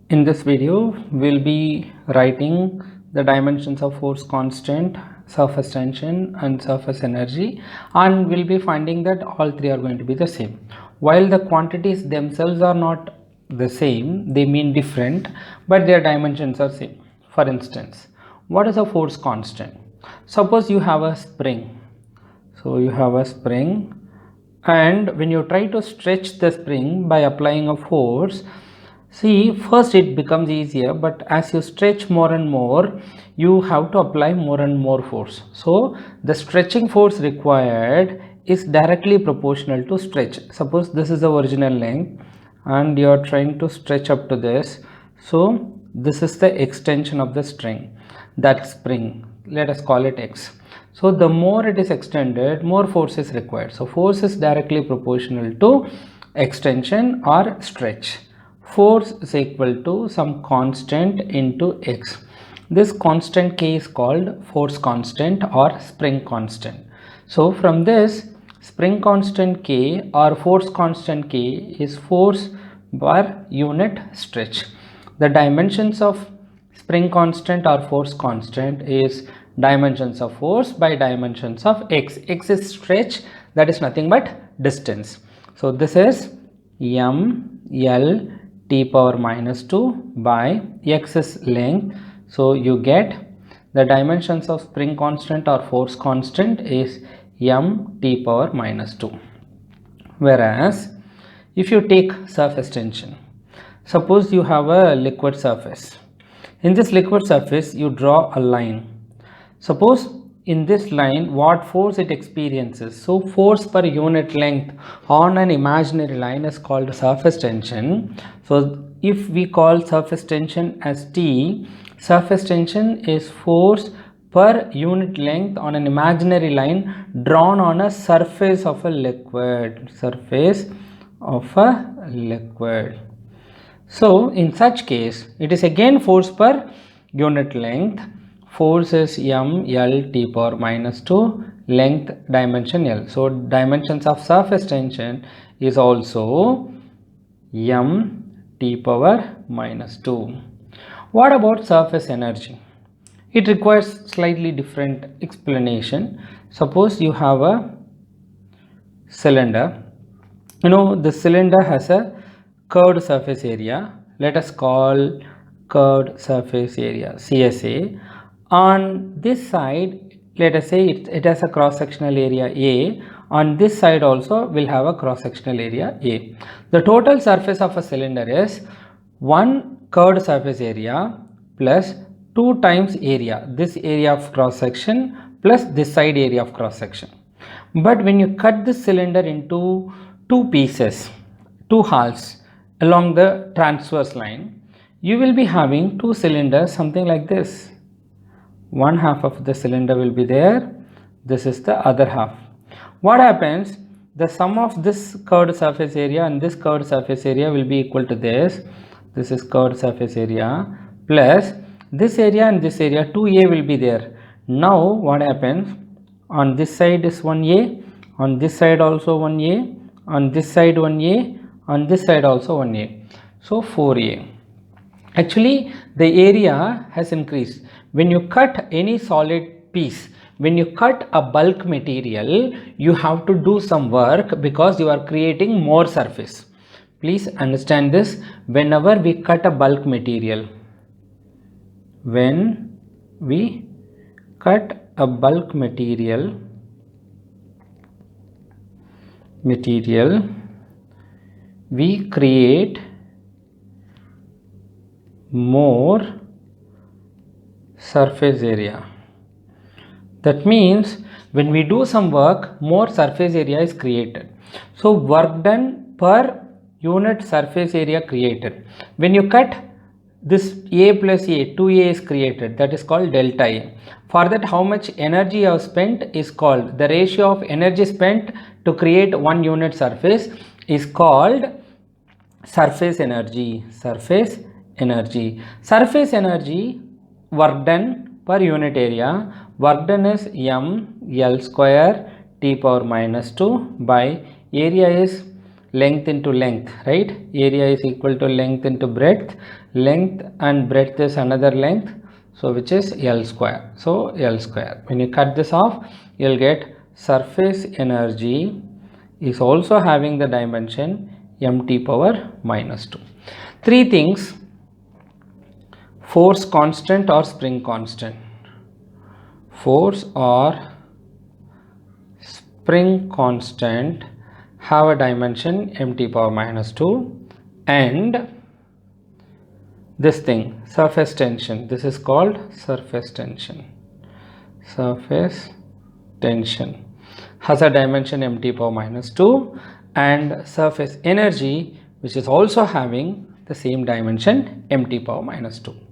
In this video, we'll be writing the dimensions of force constant, surface tension and surface energy, and we'll be finding that all three are going to be the same. While the quantities themselves are not the same, they mean different, but their dimensions are same. For instance, what is a force constant? Suppose you have a spring. So you have a spring, and when you try to stretch the spring by applying a force, see, first it becomes easier, but as you stretch more and more, you have to apply more and more force. So the stretching force required is directly proportional to stretch. Suppose this is the original length and you are trying to stretch up to this. So this is the extension of the string, that spring. Let us call it X. So the more it is extended, more force is required. So force is directly proportional to extension or stretch. Force is equal to some constant into X. This constant K is called force constant or spring constant. So from this, spring constant K or force constant K is force per unit stretch. The dimensions of spring constant or force constant is dimensions of force by dimensions of X. X is stretch, that is nothing but distance. So this is m l t power minus 2 by X is length. So you get the dimensions of spring constant or force constant is m t power minus 2. Whereas if you take surface tension, suppose you have a liquid surface. In this liquid surface, you draw a line. Suppose in this line, what force it experiences. So force per unit length on an imaginary line is called surface tension. So if we call surface tension as T, surface tension is force per unit length on an imaginary line drawn on a surface of a liquid. So in such case, it is again force per unit length. Force is m l t power minus 2, length dimension l. So dimensions of surface tension is also m t power minus 2. What about surface energy? It requires slightly different explanation. Suppose you have a cylinder. The cylinder has a curved surface area. Let us call curved surface area CSA. On this side, let us say it has a cross-sectional area A. On this side also will have a cross-sectional area A. The total surface of a cylinder is 1 curved surface area plus 2 times area, this area of cross-section plus this side area of cross-section. But when you cut this cylinder into two pieces, two halves along the transverse line, you will be having two cylinders, something like this. One half of the cylinder will be there, this is the other half. What happens? The sum of this curved surface area and this curved surface area will be equal to this. This is curved surface area plus this area and this area, 2a will be there. Now what happens? On this side is 1a, on this side also 1a, on this side 1a, on this side also 1a. So 4a. Actually, the area has increased. When you cut any solid piece, when you cut a bulk material, you have to do some work because you are creating more surface. Please understand this. Whenever we cut a bulk material, when we cut a bulk material, we create more surface area. That means when we do some work, more surface area is created. So work done per unit surface area created. When you cut this A plus A, 2A is created, that is called delta A. For that, how much energy you have spent is called, the ratio of energy spent to create 1 unit surface is called surface energy. Surface energy, work done per unit area, work done is m l square t power minus 2 by area is, length into length, right? Area is equal to length into breadth. Length and breadth is another length, so which is L square. So L square. When you cut this off, you'll get surface energy is also having the dimension mt power minus 2. Three things: force constant or spring constant. Force or spring constant have a dimension mt power minus 2, and this thing, surface tension, this is called surface tension. Surface tension has a dimension mt power minus 2, and surface energy, which is also having the same dimension mt power minus 2.